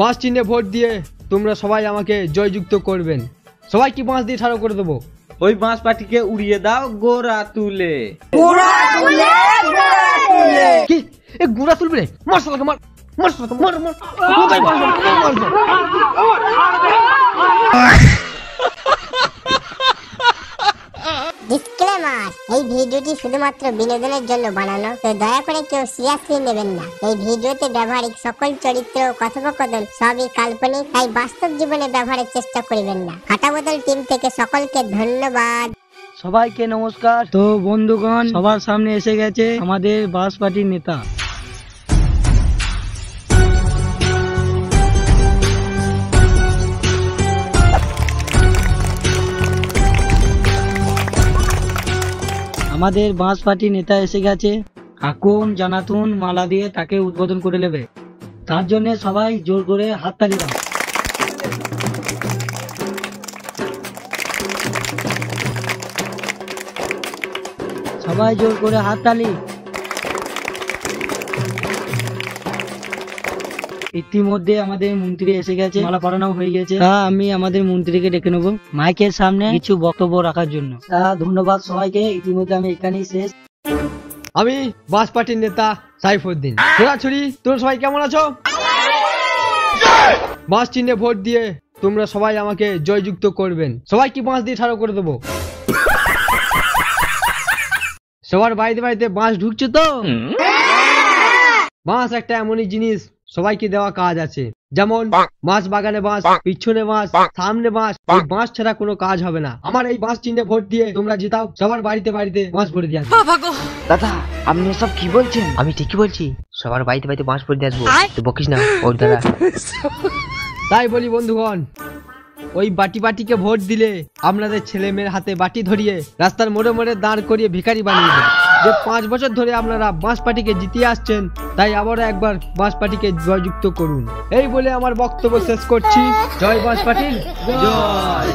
বাঁশ চিহ্নে ভোট দিয়ে তোমরা সবাই আমাকে জয়যুক্ত করবেন। সবাই কি বাঁশ দিয়ে ছাড়ো করে দেবো? ওই বাঁশ পাটিকে উড়িয়ে দাও গোড়া তুলে। কি এ গুড়া তুলবে? মার শালাকে মার, মার শালাকে মার, মার কোথায় মার, মার ডিসক্লেমার, এই ভিডিওটি শুধুমাত্র বিনোদনের জন্য বানানো, তো দয়া করে কেউ সিরিয়াসলি নেবেন না। এই ভিডিওতে ব্যবহারিক সকল চরিত্র ও কথোপকথন সবই কাল্পনিক, তাই বাস্তব জীবনে ব্যবহারের চেষ্টা করবেন না। কাটা বদল টিম থেকে সকলকে ধন্যবাদ। সবাইকে নমস্কার। তো বন্ধুগণ, সবার সামনে এসে গেছে আমাদের বাস পার্টির নেতা। আমাদের বাঁশ পার্টি নেতা এসে গেছে। আকুন জানাতুন মালা দিয়ে তাকে উদ্বোধন করে নেবে। তার জন্য সবাই জোর করে হাততালি দাও। সবাই জোর করে হাততালি। ইতিমধ্যে আমাদের মন্ত্রী এসে গেছে, মালা পরানো হয়ে গেছে। আমি আমাদের মন্ত্রীকে ডেকে নেবো মাইকের সামনে কিছু বক্তব্য রাখার জন্য। ধন্যবাদ সবাইকে। ইতিমধ্যে আমি এখানেই শেষ। আমি বাঁশ পার্টির নেতা সাইফুদ্দিন। ছোড়াছুড়ি, তোমরা সবাই কেমন আছো? বাঁশ চিহ্নে ভোট দিয়ে তোমরা সবাই আমাকে জয়যুক্ত করবেন। সবাই কি বাঁশ দিয়ে ছাড়ো করে দেবো? সবার বাড়িতে বাড়িতে বাঁশ ঢুকছে তো? বাঁশ একটা এমনই জিনিস সবাইকে দেওয়া কাজ আছে, যেমন বাঁশ বাগানে বাঁশ, পিছনে বাঁশ, সামনে বাঁশ। এই বাঁশ ছাড়া কোনো কাজ হবে না। আমার এই বাঁশ চিহ্নে ভোট দিয়ে তোমরা জিতাও, সবার বাড়িতে বাড়িতে বাঁশ ভরে দিয়ে আসবে। দাদা আপনি সব কি বলছেন? আমি ঠিকই বলছি, সবার বাড়িতে বাড়িতে বাঁশ ভরে দিয়ে আসবো, তো বকিস না ওর দ্বারা। তাই বলি বন্ধুগণ, ওই বাটি বাটিকে ভোট দিলে আপনাদের ছেলে মেয়ের হাতে বাটি ধরিয়ে রাস্তার মোড়ে মোড়ে দাঁড় করিয়ে ভিখারি বানিয়ে দেবে। যে 5 বছর ধরে আপনারা বাঁশ পার্টিকে জিতিয়ে আসছেন, তাই আবারও একবার বাঁশ পার্টিকে জয়যুক্ত করুন। এই বলে আমার বক্তব্য শেষ করছি। জয় বাঁশ পার্টির জয়।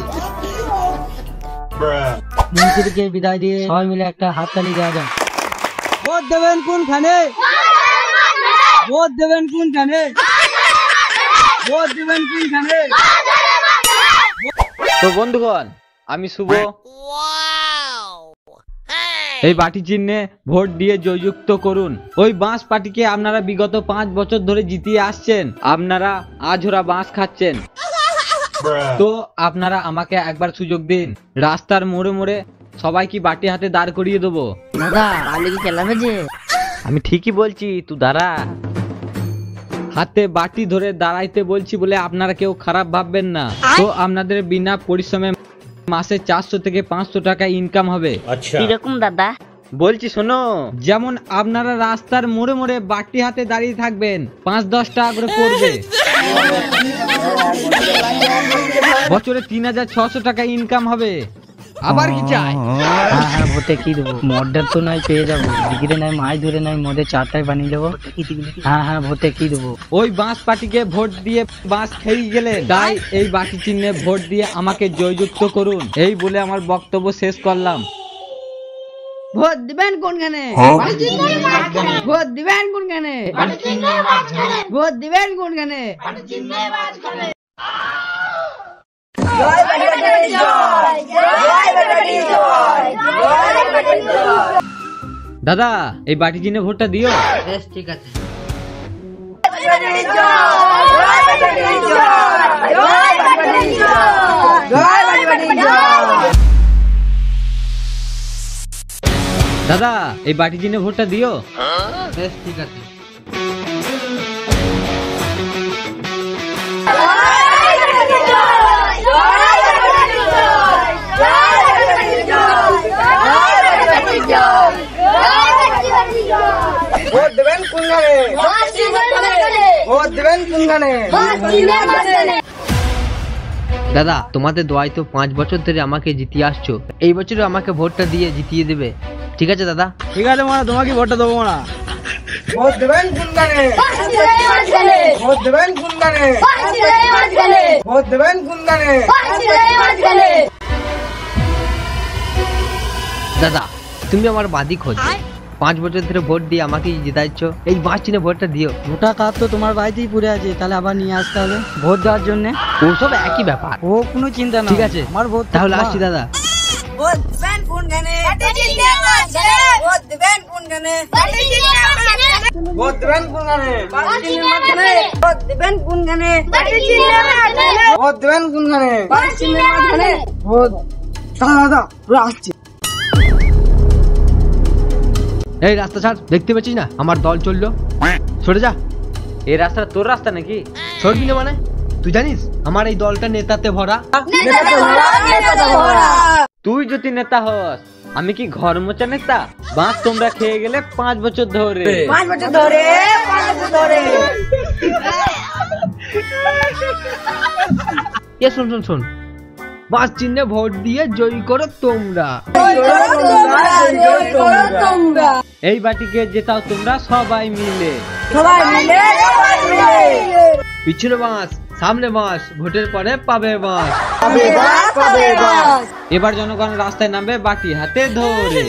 মন্ত্রীকে বিদায় দিয়ে সবাই মিলে একটা হাততালি দেওয়া যায়। ভোট দেবেন কোনখানে? ভোট দেবেন কোনখানে? ভোট দেবেন কোনখানে? তো বন্ধুগণ, আমি শুভ। এই বাটি চিহ্নে ভোট দিয়ে জয়যুক্ত করুন। ওই বাঁশ পাটিকে আপনারা বিগত 5 বছর ধরে জিতিয়ে আসছেন। আপনারা আজ ওরা বাঁশ খাচ্ছেন। তো আপনারা আমাকে একবার সুযোগ দিন। রাস্তার মোড়ে মোড়ে সবাই কি বাটি হাতে দাঁড় করিয়ে দেবো? দাদা আপনি কি খেলাবে যে? আমি ঠিকই বলছি, তুই দাঁড়া। হাতে বাটি ধরে দাঁড়াইতে বলছি বলে আপনারা কেউ খারাপ ভাববেন না। তো আপনাদের বিনা পরিশ্রমে মাসে 400 থেকে 500 টাকা ইনকাম হবে। কিরকম দাদা? বলছি শোনো, যেমন আপনারা রাস্তার মোড়ে মোড়ে বাটি হাতে দাঁড়িয়ে থাকবেন, 5-10 টাকা করে পড়বে। বছরে 3600 টাকা ইনকাম হবে। আবার কি চাই? হ্যাঁ ভোটে কি দেবো? মদের তো নাই পেয়ে যাবো, ডিগ্রি নাই, মাছ ধরে নাই, মদের চারটায় বানিয়ে দেবো। হ্যাঁ ভোটে কি দেবো? ওই বাঁশ পাটিকে ভোট দিয়ে বাঁশ খেয়ে গেলেন, তাই এই বাটি চিহ্নে ভোট দিয়ে আমাকে জয়যুক্ত করুন। এই বলে আমার বক্তব্য শেষ করলাম। ভোট দিবেন কোনখানে? ভোট দিবেন কোনখানে? ভোট দিবেন কোনখানে? দাদা এই বাটি চিহ্নে ভোটটা দিও। বেশ ঠিক আছে। দাদা এই বাটি চিহ্নে ভোটটা দিও। বেশ ঠিক আছে। ভোট দেবেন কোনখানে? ভোট দেবেন কোনখানে? দাদা তোমাদের দোয়ায় তো 5 বছর ধরে আমাকে জিতিয়ে আসছো, এই বছরও আমাকে ভোটটা দিয়ে জিতিয়ে দেবে, ঠিক আছে দাদা? ঠিক আছে মারা, তোমাকে ভোটটা দেবো মারা। ভোট দেবেন কোনখানে? ভোট দেবেন কোনখানে? ভোট দেবেন কোনখানে? দাদা তুমি আমার বাদি খোঁজো, 5 বছর ধরে ভোট দিয়ে আমাকে জিতাইছো, এই বাঁশ চিনে ভোটটা দিও। গোটা কাপ তো তোমার বাড়িতেই পড়ে আছে, তাহলে আবার নিয়ে আসতে হবে ভোট দেওয়ার জন্য। ওসব একই ব্যাপার। ও কোনো চিন্তা না, ঠিক আছে, আমার ভোট তো তাহলে তোমার। আসছি দাদা। ভোট দেবেন কোনখানে? ভোট দেবেন কোনখানে? ভোট দেবেন কোনখানে? ভোট দেবেন কোনখানে? ভোট দেবেন কোনখানে? ভোট দাদা আসছে। এই রাস্তা ছাড়, দেখতে পাচ্ছিস না আমার দল চললো, সরে যা। এই রাস্তা তোর রাস্তা নাকি? সরবি না মানে? তুই জানিস আমার এই দলটা নেতাতে ভরা। তুই যদি নেতা হস, আমি কি ঘর মোচা নেতা? বাঁশ তোমরা খেয়ে গেলে 5 বছর ধরে। 5 বছর ধরে, 5 বছর ধরে। এ শোন শোন শোন, বাঁশ চিহ্নে ভোট দিয়ে জয়ী করো তোমরা। এই বাটিকে জেতাও তোমরা সবাই মিলে। সবাই মিলে, সবাই মিলে। পিছনে বাঁশ, সামনে বাঁশ, ভোটের পরে পাবে বাঁশ। পাবে বাস, পাবে বাস। এবার জনগণ রাস্তায় নামবে বাটি হাতে ধরে।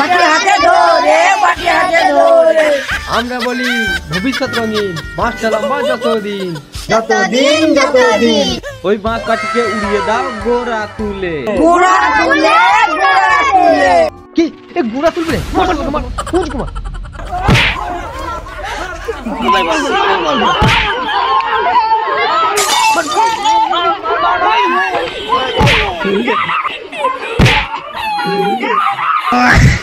বাটি হাতে ধরে, বাটি হাতে ধরে। আমরা বলি ভবিষ্যৎ রঙিন, বাঁশটা লম্বা যতদিন। যতদিন, যতদিন। ওই বাঁশ বাটিকে উড়িয়ে দাও গোড়া তুলে। গোড়া তুলে, গোড়া তুলে। কি এ গুড়া তুলবে? মার লোকে মার, পুঁজ কুমার। Ah!